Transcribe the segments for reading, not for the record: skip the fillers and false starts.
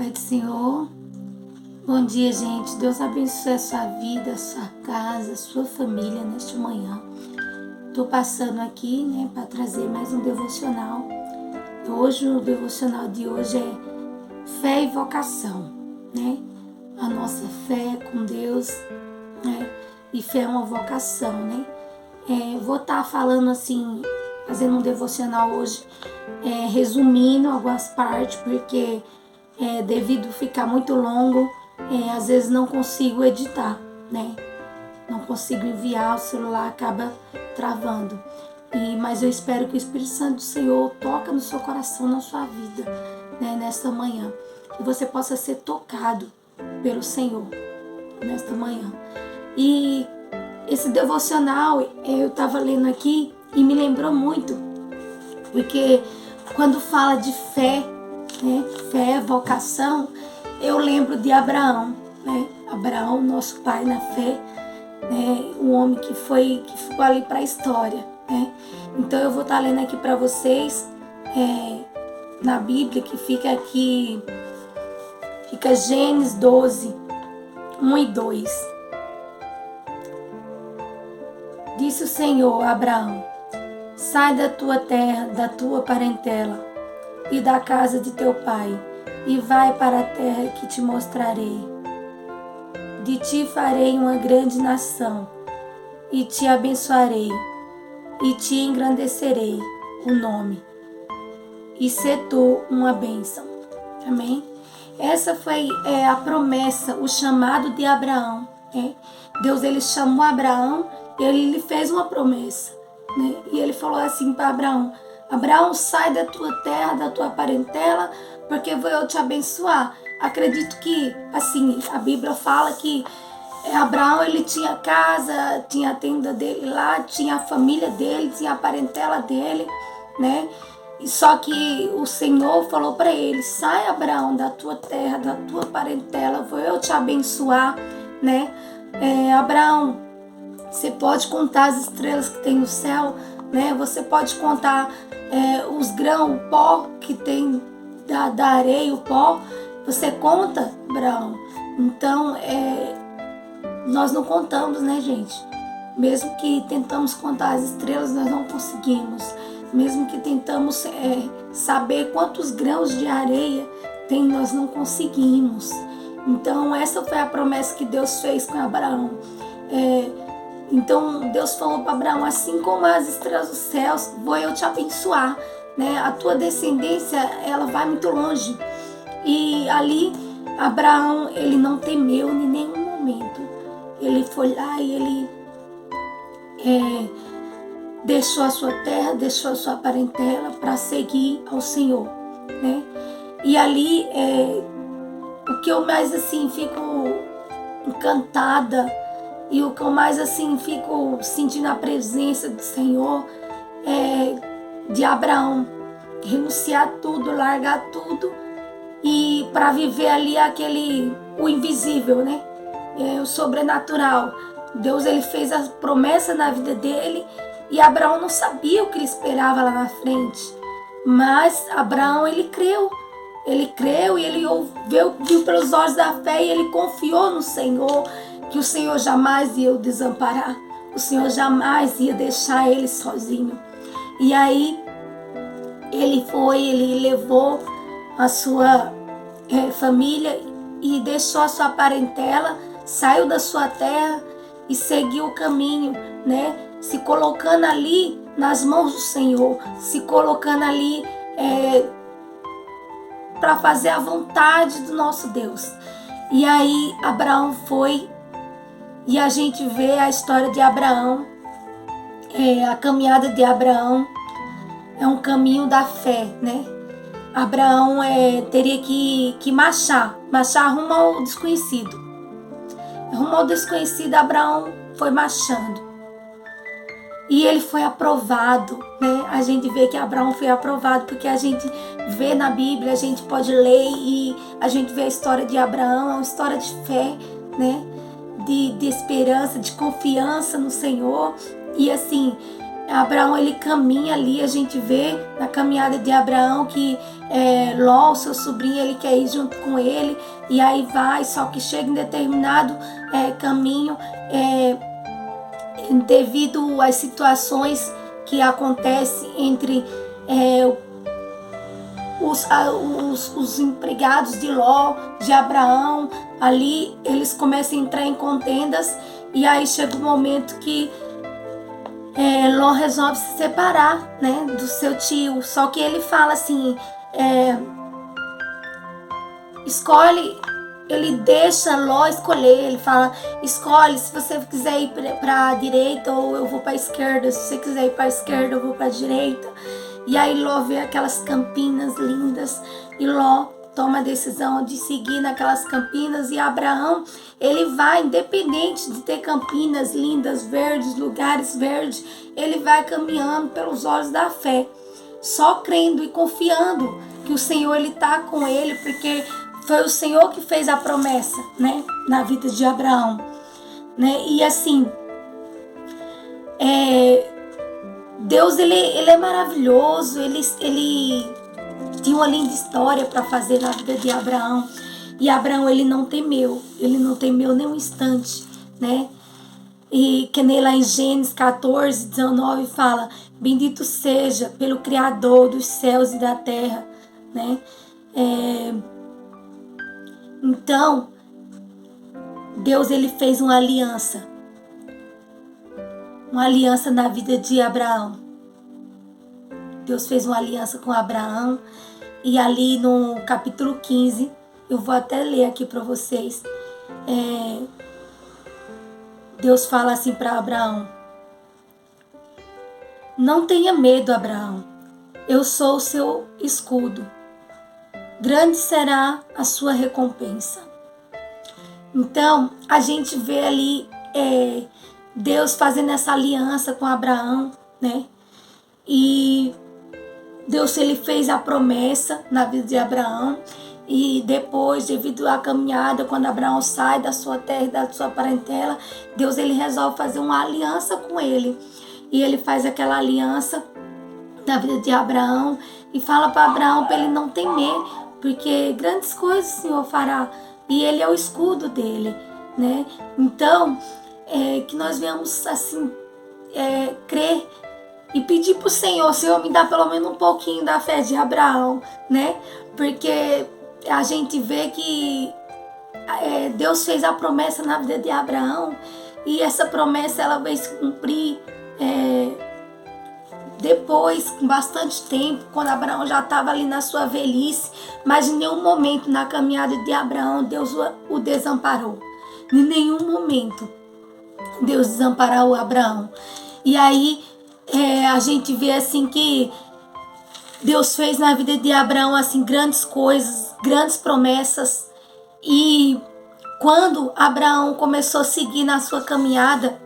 Pai do Senhor, bom dia, gente. Deus abençoe a sua vida, a sua casa, a sua família neste manhã. Estou passando aqui, para trazer mais um devocional. Hoje, o devocional de hoje é fé e vocação, A nossa fé com Deus, E fé é uma vocação, Vou estar falando assim, fazendo um devocional hoje, resumindo algumas partes, porque devido a ficar muito longo, às vezes não consigo editar, Não consigo enviar, o celular acaba travando. Mas eu espero que o Espírito Santo do Senhor toque no seu coração, na sua vida, nesta manhã. Que você possa ser tocado pelo Senhor nesta manhã. E esse devocional eu estava lendo aqui e me lembrou muito, porque quando fala de fé, fé, vocação, eu lembro de Abraão, Abraão, nosso pai na fé, um homem que ficou ali para a história, Então eu vou estar lendo aqui para vocês, na Bíblia, que fica aqui, fica Gênesis 12, 1 e 2. Disse o Senhor a Abraão: sai da tua terra, da tua parentela e da casa de teu pai, e vai para a terra que te mostrarei. De ti farei uma grande nação, e te abençoarei, e te engrandecerei o nome, e sê tu uma bênção. Amém? Essa foi a promessa, o chamado de Abraão. Deus, ele chamou Abraão, ele lhe fez uma promessa, E ele falou assim para Abraão: Abraão, sai da tua terra, da tua parentela, porque vou eu te abençoar. Acredito que, assim, a Bíblia fala que Abraão, ele tinha casa, tinha a tenda dele lá, tinha a família dele, tinha a parentela dele, E só que o Senhor falou para ele: sai, Abraão, da tua terra, da tua parentela, vou eu te abençoar, Abraão, você pode contar as estrelas que tem no céu, Você pode contar os grãos, o pó que tem da areia, o pó. Você conta, Abraão? Então, nós não contamos, gente? Mesmo que tentamos contar as estrelas, nós não conseguimos. Mesmo que tentamos saber quantos grãos de areia tem, nós não conseguimos. Então, essa foi a promessa que Deus fez com Abraão. Então, Deus falou para Abraão: assim como as estrelas dos céus, vou eu te abençoar, A tua descendência, ela vai muito longe. E ali, Abraão, ele não temeu em nenhum momento. Ele foi lá e ele deixou a sua terra, deixou a sua parentela para seguir ao Senhor, E ali, o que eu mais assim fico encantada e o que eu mais assim fico sentindo a presença do Senhor de Abraão renunciar tudo, largar tudo e para viver ali o invisível, o sobrenatural. Deus, ele fez a promessa na vida dele e Abraão não sabia o que ele esperava lá na frente, mas Abraão, ele creu e ele viu pelos olhos da fé e ele confiou no Senhor, que o Senhor jamais ia o desamparar, o Senhor jamais ia deixar ele sozinho. E aí ele levou a sua família e deixou a sua parentela, saiu da sua terra e seguiu o caminho, Se colocando ali nas mãos do Senhor, se colocando ali para fazer a vontade do nosso Deus. E aí Abraão foi, e a gente vê a história de Abraão, a caminhada de Abraão é um caminho da fé, Abraão teria que marchar rumo ao desconhecido. Rumo ao desconhecido, Abraão foi marchando. E ele foi aprovado, A gente vê que Abraão foi aprovado, porque a gente vê na Bíblia, a gente pode ler e a gente vê a história de Abraão, é uma história de fé, De esperança, de confiança no Senhor. E assim, Abraão, ele caminha ali, a gente vê na caminhada de Abraão que Ló, seu sobrinho, ele quer ir junto com ele, e aí vai, só que chega em determinado caminho, devido às situações que acontecem entre os empregados de Ló, de Abraão, ali eles começam a entrar em contendas, e aí chega um momento que Ló resolve se separar, né, do seu tio. Só que ele fala assim, escolhe, ele deixa Ló escolher, ele fala, escolhe, se você quiser ir para a direita ou eu vou para a esquerda, se você quiser ir para a esquerda eu vou para a direita. E aí Ló vê aquelas campinas lindas e Ló toma a decisão de seguir naquelas campinas, e Abraão, ele vai, independente de ter campinas lindas, verdes, lugares verdes, ele vai caminhando pelos olhos da fé, só crendo e confiando que o Senhor, ele está com ele, porque foi o Senhor que fez a promessa, né, na vida de Abraão, né? E assim, Deus, ele é maravilhoso, ele tinha uma linda história para fazer na vida de Abraão. E Abraão, ele não temeu nem um instante, né? E que nem lá em Gênesis 14, 19 fala, bendito seja pelo Criador dos céus e da terra, né? Então, Deus, ele fez uma aliança na vida de Abraão. Deus fez uma aliança com Abraão, e ali no capítulo 15, eu vou até ler aqui para vocês, Deus fala assim para Abraão, não tenha medo, Abraão, eu sou o seu escudo, grande será a sua recompensa. Então, a gente vê ali Deus fazendo essa aliança com Abraão, né? E Deus, ele fez a promessa na vida de Abraão, e depois, devido à caminhada, quando Abraão sai da sua terra e da sua parentela, Deus, ele resolve fazer uma aliança com ele. E ele faz aquela aliança na vida de Abraão e fala para Abraão para ele não temer, porque grandes coisas o Senhor fará, e ele é o escudo dele, né? Então, que nós venhamos assim crer e pedir para o Senhor, me dá pelo menos um pouquinho da fé de Abraão, né? Porque a gente vê que Deus fez a promessa na vida de Abraão, e essa promessa ela vai se cumprir depois, com bastante tempo, quando Abraão já estava ali na sua velhice, mas em nenhum momento na caminhada de Abraão Deus o desamparou. Em nenhum momento Deus desamparou Abraão. E aí a gente vê assim que Deus fez na vida de Abraão assim grandes coisas, grandes promessas. E quando Abraão começou a seguir na sua caminhada,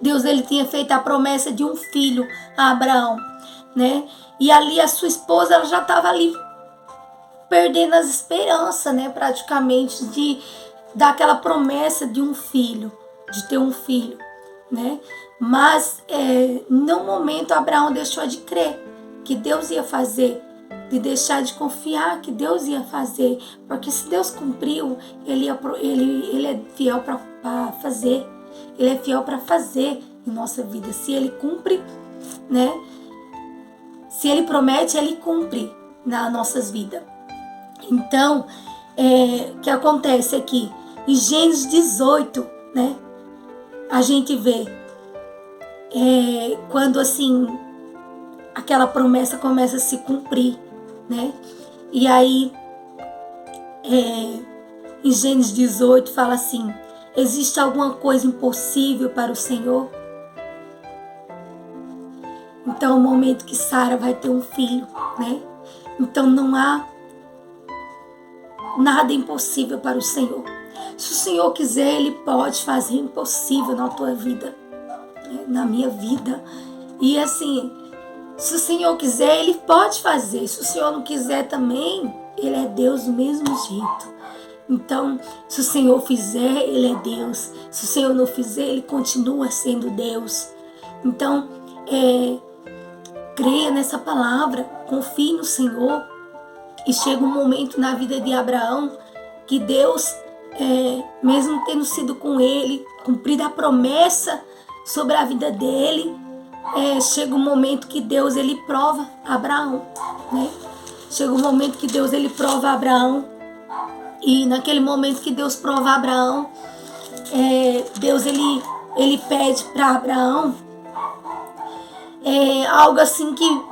Deus, ele tinha feito a promessa de um filho a Abraão, né? E ali a sua esposa, ela já estava ali perdendo as esperanças, né? Praticamente daquela promessa de um filho, de ter um filho, né? Mas em nenhum momento Abraão deixou de crer que Deus ia fazer, de deixar de confiar que Deus ia fazer, porque se Deus cumpriu, ele é fiel para fazer, ele é fiel para fazer em nossa vida. Se ele cumpre, né? Se ele promete, ele cumpre nas nossas vidas. Então, o que acontece aqui? Em Gênesis 18, né? A gente vê quando assim aquela promessa começa a se cumprir, né? E aí em Gênesis 18 fala assim: existe alguma coisa impossível para o Senhor? Então, o momento que Sara vai ter um filho, né? Então, não há nada impossível para o Senhor. Se o Senhor quiser, Ele pode fazer impossível na tua vida, né? Na minha vida. E assim, se o Senhor quiser, Ele pode fazer. Se o Senhor não quiser também, Ele é Deus do mesmo jeito. Então, se o Senhor fizer, Ele é Deus. Se o Senhor não fizer, Ele continua sendo Deus. Então, creia nessa palavra, confie no Senhor. E chega um momento na vida de Abraão que Deus, mesmo tendo sido com ele, cumprido a promessa sobre a vida dele, chega um momento que Deus ele prova Abraão, né? Chega um momento que Deus ele prova Abraão, e naquele momento que Deus prova Abraão, Deus ele pede para Abraão algo assim que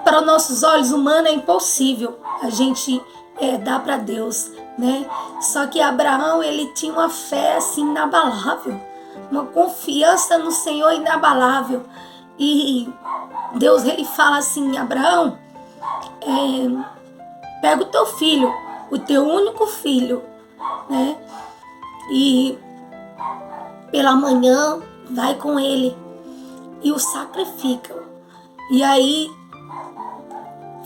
para os nossos olhos humanos é impossível a gente dar para Deus, né? Só que Abraão ele tinha uma fé assim inabalável, uma confiança no Senhor inabalável. E Deus ele fala assim: Abraão, pega o teu filho, o teu único filho, né? E pela manhã vai com ele e o sacrifica. E aí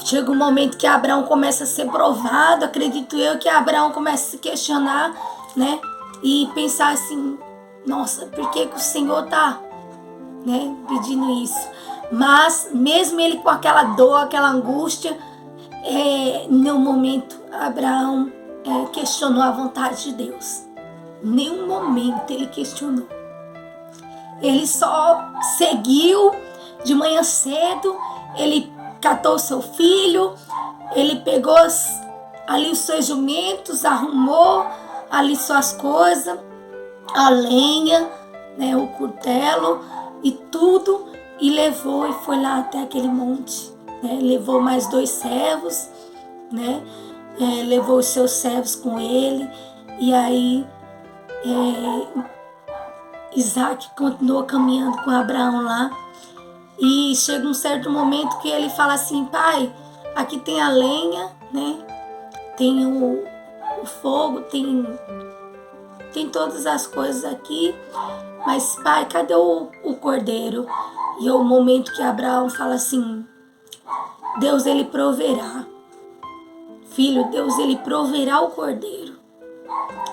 chega um momento que Abraão começa a ser provado, acredito eu, que Abraão começa a se questionar, né? E pensar assim: nossa, por que o Senhor está, né, pedindo isso? Mas mesmo ele com aquela dor, aquela angústia, no momento Abraão questionou a vontade de Deus. Nenhum momento ele questionou. Ele só seguiu de manhã cedo, ele catou seu filho, ele pegou ali os seus jumentos, arrumou ali suas coisas, a lenha, né, o cutelo e tudo, e levou e foi lá até aquele monte, né? Levou mais 2 servos, né? Levou os seus servos com ele, e aí Isaac continuou caminhando com Abraão lá, e chega um certo momento que ele fala assim: pai, aqui tem a lenha, né? Tem o fogo, tem todas as coisas aqui, mas pai, cadê o cordeiro? E é o momento que Abraão fala assim: Deus ele proverá, filho, Deus ele proverá o cordeiro.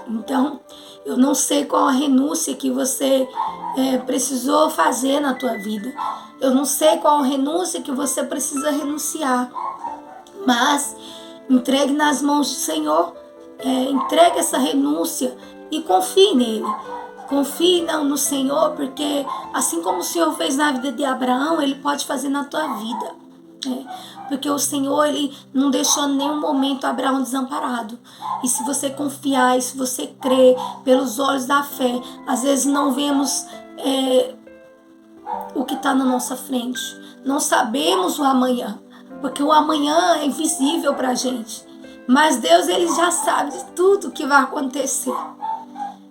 Então, eu não sei qual a renúncia que você precisou fazer na tua vida. Eu não sei qual a renúncia que você precisa renunciar. Mas entregue nas mãos do Senhor. Entregue essa renúncia e confie nele. Confie no Senhor, porque assim como o Senhor fez na vida de Abraão, ele pode fazer na tua vida. Porque o Senhor ele não deixou em nenhum momento Abraão desamparado. E se você confiar, e se você crer pelos olhos da fé, às vezes não vemos o que está na nossa frente. Não sabemos o amanhã, porque o amanhã é invisível para a gente. Mas Deus ele já sabe de tudo que vai acontecer.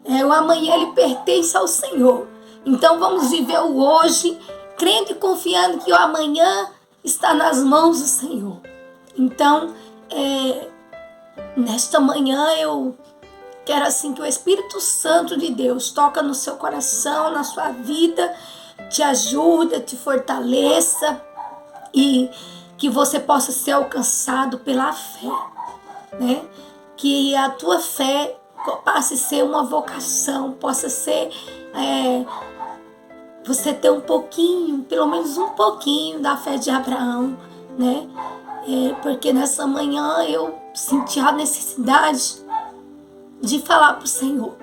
O amanhã ele pertence ao Senhor. Então vamos viver o hoje, crendo e confiando que o amanhã está nas mãos do Senhor. Então, nesta manhã eu quero assim que o Espírito Santo de Deus toca no seu coração, na sua vida, te ajuda, te fortaleça e que você possa ser alcançado pela fé, né? Que a tua fé passe a ser uma vocação, possa ser você ter um pouquinho, pelo menos um pouquinho da fé de Abraão, né? Porque nessa manhã eu senti a necessidade de falar para o Senhor: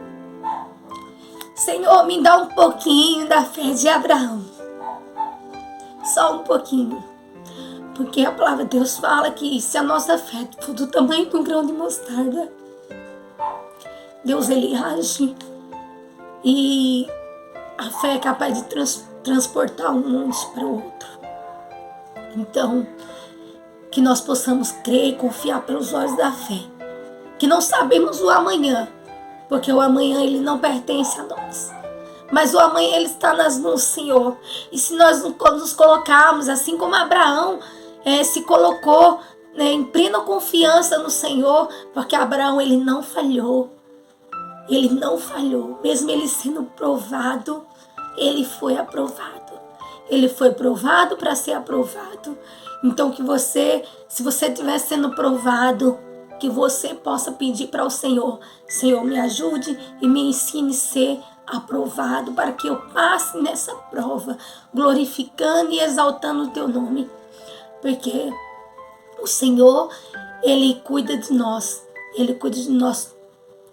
Senhor, me dá um pouquinho da fé de Abraão. Só um pouquinho. Porque a palavra de Deus fala que se a nossa fé for do tamanho de um grão de mostarda, Deus ele age. E a fé é capaz de transportar um monte para o outro. Então, que nós possamos crer e confiar pelos olhos da fé. Que não sabemos o amanhã, porque o amanhã ele não pertence a nós. Mas o amanhã ele está nas mãos do Senhor. E se nós nos colocarmos, assim como Abraão se colocou, né, em plena confiança no Senhor, porque Abraão ele não falhou. Ele não falhou. Mesmo ele sendo provado, ele foi aprovado. Ele foi provado para ser aprovado. Então que você, se você estiver sendo provado, que você possa pedir para o Senhor: Senhor, me ajude e me ensine a ser aprovado, para que eu passe nessa prova, glorificando e exaltando o teu nome. Porque o Senhor, Ele cuida de nós. Ele cuida de nós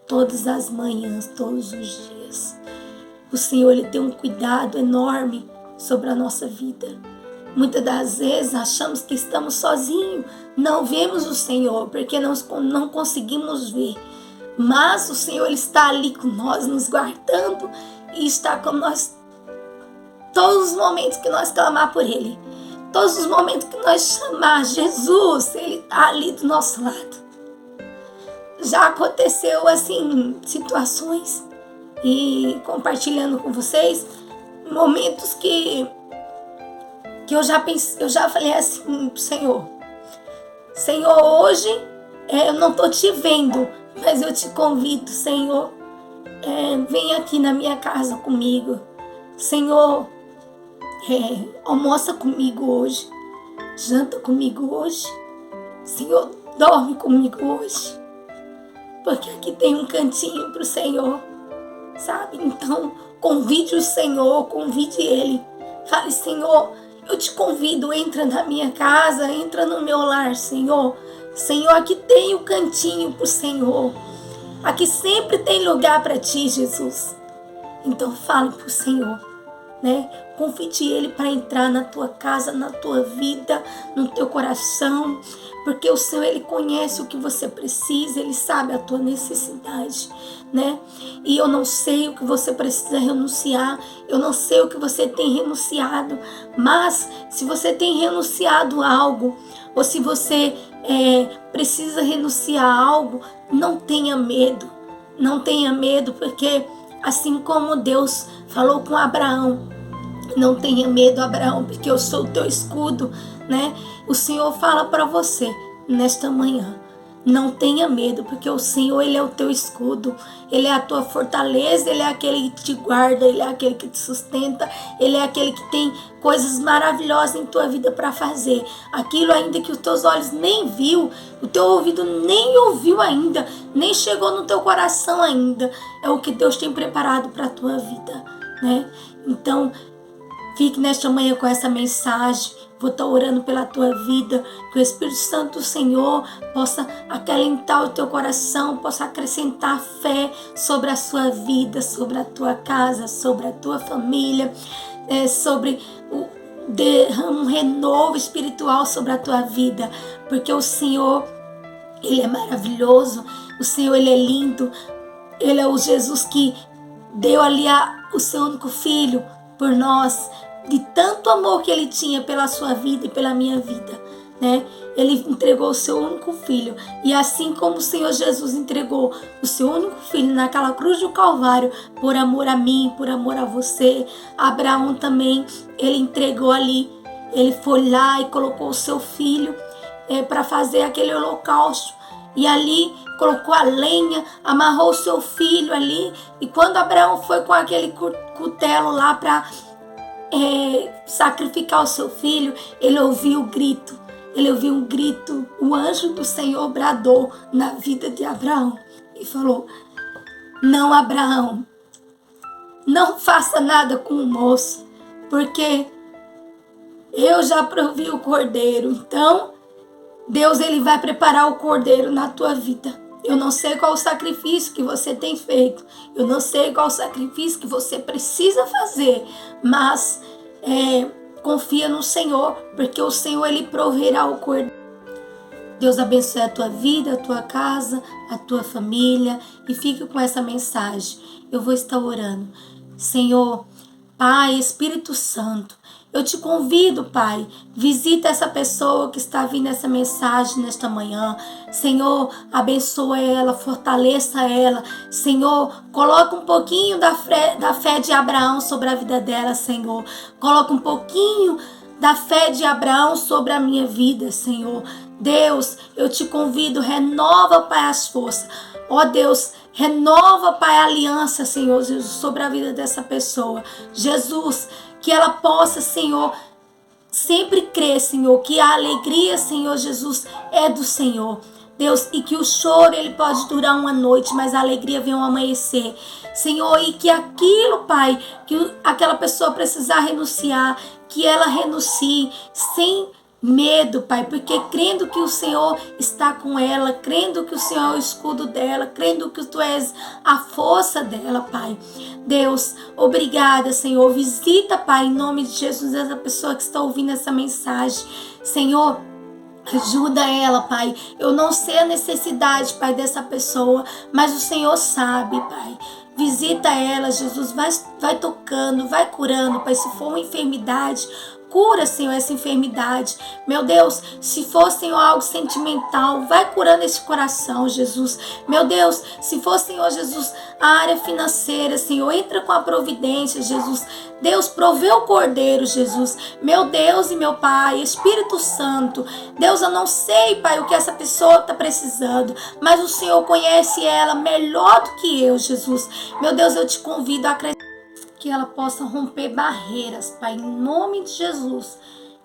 todas as manhãs, todos os dias. O Senhor, Ele tem um cuidado enorme sobre a nossa vida. Muitas das vezes achamos que estamos sozinhos, não vemos o Senhor, porque não conseguimos ver. Mas o Senhor, Ele está ali com nós, nos guardando, e está com nós todos os momentos que nós clamar por Ele. Todos os momentos que nós chamar Jesus, Ele está ali do nosso lado. Já aconteceu assim, situações, e compartilhando com vocês, momentos que eu já falei assim, Senhor, hoje eu não estou te vendo, mas eu te convido, Senhor, vem aqui na minha casa comigo. Senhor, almoça comigo hoje, janta comigo hoje. Senhor, dorme comigo hoje, porque aqui tem um cantinho para o Senhor, sabe? Então, convide o Senhor, convide Ele. Fale, Senhor, eu te convido, entra na minha casa, entra no meu lar, Senhor. Senhor, aqui tem um cantinho para o Senhor. Aqui sempre tem lugar para ti, Jesus. Então, fale para o Senhor, né? Convide Ele para entrar na tua casa, na tua vida, no teu coração, porque o Senhor, Ele conhece o que você precisa, Ele sabe a tua necessidade, né? E eu não sei o que você precisa renunciar, eu não sei o que você tem renunciado, mas se você tem renunciado a algo, ou se você precisa renunciar a algo, não tenha medo, porque assim como Deus falou com Abraão, não tenha medo, Abraão, porque eu sou o teu escudo, né? O Senhor fala para você nesta manhã, não tenha medo, porque o Senhor, Ele é o teu escudo, Ele é a tua fortaleza, Ele é aquele que te guarda, Ele é aquele que te sustenta, Ele é aquele que tem coisas maravilhosas em tua vida para fazer. Aquilo ainda que os teus olhos nem viu, o teu ouvido nem ouviu ainda, nem chegou no teu coração ainda, é o que Deus tem preparado para a tua vida, né? Então, fique nesta manhã com essa mensagem. Vou estar orando pela tua vida, que o Espírito Santo do Senhor possa acalentar o teu coração, possa acrescentar fé sobre a sua vida, sobre a tua casa, sobre a tua família, sobre um renovo espiritual sobre a tua vida, porque o Senhor, Ele é maravilhoso, o Senhor, Ele é lindo, Ele é o Jesus que deu ali o seu único filho por nós, de tanto amor que Ele tinha pela sua vida e pela minha vida, né? Ele entregou o seu único filho, e assim como o Senhor Jesus entregou o seu único filho naquela cruz do Calvário, por amor a mim, por amor a você, Abraão também, ele entregou ali, ele foi lá e colocou o seu filho para fazer aquele holocausto, e ali colocou a lenha, amarrou o seu filho ali, e quando Abraão foi com aquele cutelo lá para sacrificar o seu filho, ele ouviu um grito, o anjo do Senhor bradou na vida de Abraão e falou: não, Abraão, não faça nada com o moço, porque eu já provi o cordeiro. Então Deus, Ele vai preparar o cordeiro na tua vida. Eu não sei qual o sacrifício que você tem feito, eu não sei qual o sacrifício que você precisa fazer, mas confia no Senhor, porque o Senhor, Ele proverá o cordeiro. Deus abençoe a tua vida, a tua casa, a tua família, e fique com essa mensagem. Eu vou estar orando. Senhor, Pai, Espírito Santo, eu te convido, Pai, visita essa pessoa que está vindo essa mensagem nesta manhã. Senhor, abençoa ela, fortaleça ela. Senhor, coloca um pouquinho da fé de Abraão sobre a vida dela, Senhor. Coloca um pouquinho da fé de Abraão sobre a minha vida, Senhor. Deus, eu te convido, renova, Pai, as forças. Ó Deus, renova, Pai, a aliança, Senhor Jesus, sobre a vida dessa pessoa. Jesus, que ela possa, Senhor, sempre crer, Senhor, que a alegria, Senhor Jesus, é do Senhor. Deus, e que o choro ele pode durar uma noite, mas a alegria vem ao amanhecer. Senhor, e que aquilo, Pai, que aquela pessoa precisar renunciar, que ela renuncie sem medo, Pai, porque crendo que o Senhor está com ela, crendo que o Senhor é o escudo dela, crendo que Tu és a força dela, Pai. Deus, obrigada, Senhor. Visita, Pai, em nome de Jesus, essa pessoa que está ouvindo essa mensagem. Senhor, ajuda ela, Pai. Eu não sei a necessidade, Pai, dessa pessoa, mas o Senhor sabe, Pai. Visita ela, Jesus. Vai tocando, vai curando, Pai. Se for uma enfermidade, cura, Senhor, essa enfermidade. Meu Deus, se for, Senhor, algo sentimental, vai curando esse coração, Jesus. Meu Deus, se for, Senhor Jesus, a área financeira, Senhor, entra com a providência, Jesus. Deus, provê o cordeiro, Jesus. Meu Deus e meu Pai, Espírito Santo. Deus, eu não sei, Pai, o que essa pessoa está precisando, mas o Senhor conhece ela melhor do que eu, Jesus. Meu Deus, eu te convido a acreditar que ela possa romper barreiras, Pai, em nome de Jesus.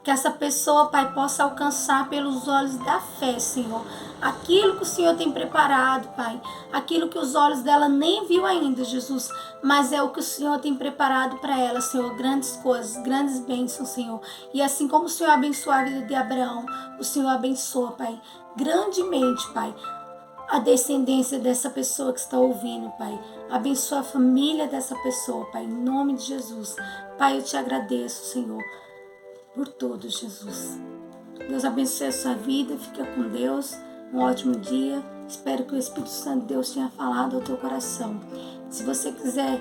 Que essa pessoa, Pai, possa alcançar pelos olhos da fé, Senhor, aquilo que o Senhor tem preparado, Pai, aquilo que os olhos dela nem viu ainda, Jesus, mas é o que o Senhor tem preparado para ela, Senhor, grandes coisas, grandes bênçãos, Senhor. E assim como o Senhor abençoou a vida de Abraão, o Senhor abençoa, Pai, grandemente, Pai, a descendência dessa pessoa que está ouvindo, Pai. Abençoa a família dessa pessoa, Pai, em nome de Jesus. Pai, eu te agradeço, Senhor, por tudo, Jesus. Deus abençoe a sua vida, fica com Deus, um ótimo dia. Espero que o Espírito Santo de Deus tenha falado ao teu coração. Se você quiser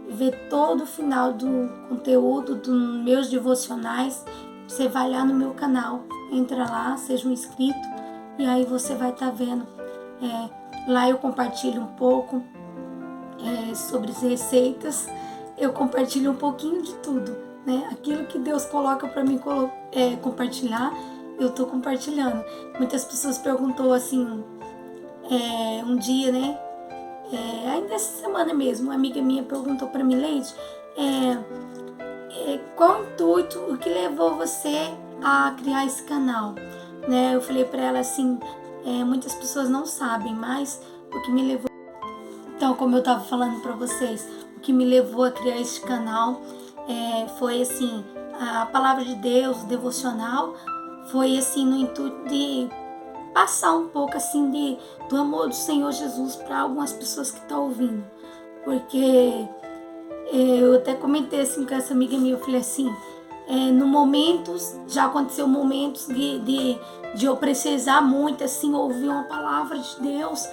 ver todo o final do conteúdo dos meus devocionais, você vai lá no meu canal, entra lá, seja um inscrito, e aí você vai estar vendo. Lá eu compartilho um pouco sobre as receitas, eu compartilho um pouquinho de tudo, né? Aquilo que Deus coloca para mim compartilhar, eu estou compartilhando. Muitas pessoas perguntou assim, um dia, né? Ainda essa semana mesmo, uma amiga minha perguntou para mim, Leide, qual o intuito, o que levou você a criar esse canal? Né? Eu falei para ela assim, muitas pessoas não sabem, mas o que me levou... Então, como eu estava falando para vocês, o que me levou a criar esse canal foi assim, a palavra de Deus, o devocional, foi assim no intuito de passar um pouco assim do amor do Senhor Jesus para algumas pessoas que estão ouvindo. Porque eu até comentei assim com essa amiga minha, eu falei assim, no momentos, já aconteceu momentos de eu precisar muito, assim, ouvir uma palavra de Deus,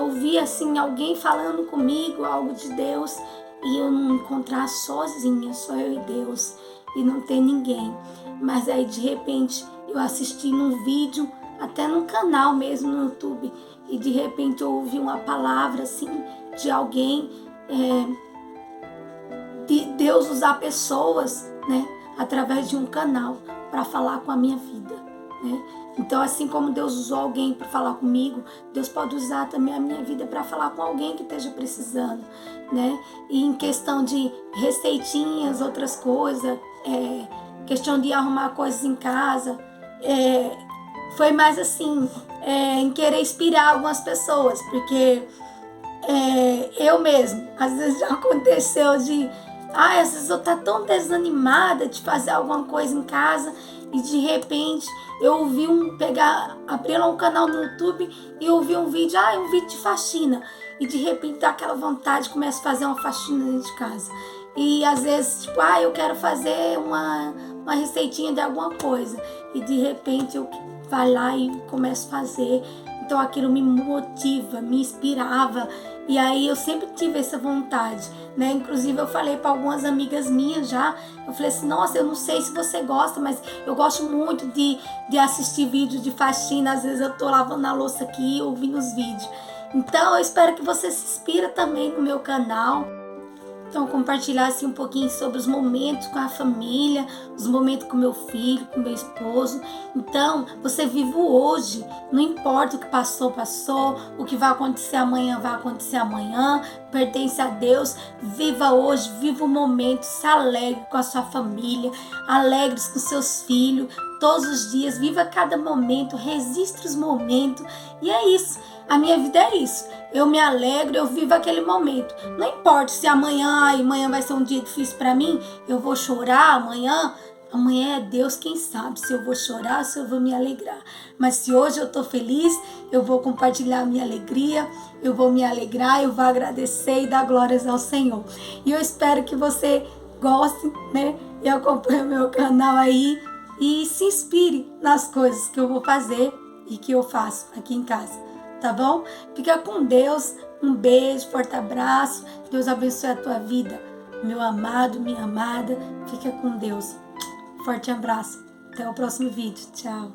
ouvir, assim, alguém falando comigo, algo de Deus, e eu não encontrar sozinha, só eu e Deus, e não ter ninguém. Mas aí, de repente, eu assisti num vídeo, até num canal mesmo no YouTube, e de repente eu ouvi uma palavra, assim, de alguém, de Deus usar pessoas, né, através de um canal para falar com a minha vida, né? Então, assim como Deus usou alguém para falar comigo, Deus pode usar também a minha vida para falar com alguém que esteja precisando, né? E em questão de receitinhas, outras coisas, questão de arrumar coisas em casa, foi mais assim, em querer inspirar algumas pessoas, porque eu mesmo, às vezes já aconteceu de... às vezes eu tô tão desanimada de fazer alguma coisa em casa e de repente eu ouvi abri lá um canal no YouTube e ouvi um vídeo, um vídeo de faxina. E de repente dá aquela vontade, começa a fazer uma faxina dentro de casa. E às vezes, tipo, eu quero fazer uma receitinha de alguma coisa. E de repente eu vai lá e começo a fazer. Então aquilo me motiva, me inspirava. E aí eu sempre tive essa vontade, né? Inclusive eu falei para algumas amigas minhas já, eu falei assim, nossa, eu não sei se você gosta, mas eu gosto muito de assistir vídeos de faxina. Às vezes eu tô lavando a louça aqui, ouvindo os vídeos. Então eu espero que você se inspire também no meu canal. Então, compartilhar assim um pouquinho sobre os momentos com a família, os momentos com meu filho, com meu esposo. Então, você vive o hoje. Não importa o que passou, passou. O que vai acontecer amanhã, vai acontecer amanhã. Pertence a Deus. Viva hoje, viva o momento. Se alegre com a sua família. Alegre com seus filhos. Todos os dias, viva cada momento. Registre os momentos. E é isso. A minha vida é isso. Eu me alegro, eu vivo aquele momento. Não importa se amanhã vai ser um dia difícil para mim, eu vou chorar amanhã. Amanhã é Deus quem sabe se eu vou chorar, se eu vou me alegrar. Mas se hoje eu estou feliz, eu vou compartilhar a minha alegria, eu vou me alegrar, eu vou agradecer e dar glórias ao Senhor. E eu espero que você goste, né? E acompanhe o meu canal aí e se inspire nas coisas que eu vou fazer e que eu faço aqui em casa. Tá bom? Fica com Deus. Um beijo, forte abraço. Deus abençoe a tua vida. Meu amado, minha amada. Fica com Deus. Forte abraço. Até o próximo vídeo. Tchau.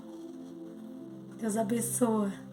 Deus abençoe.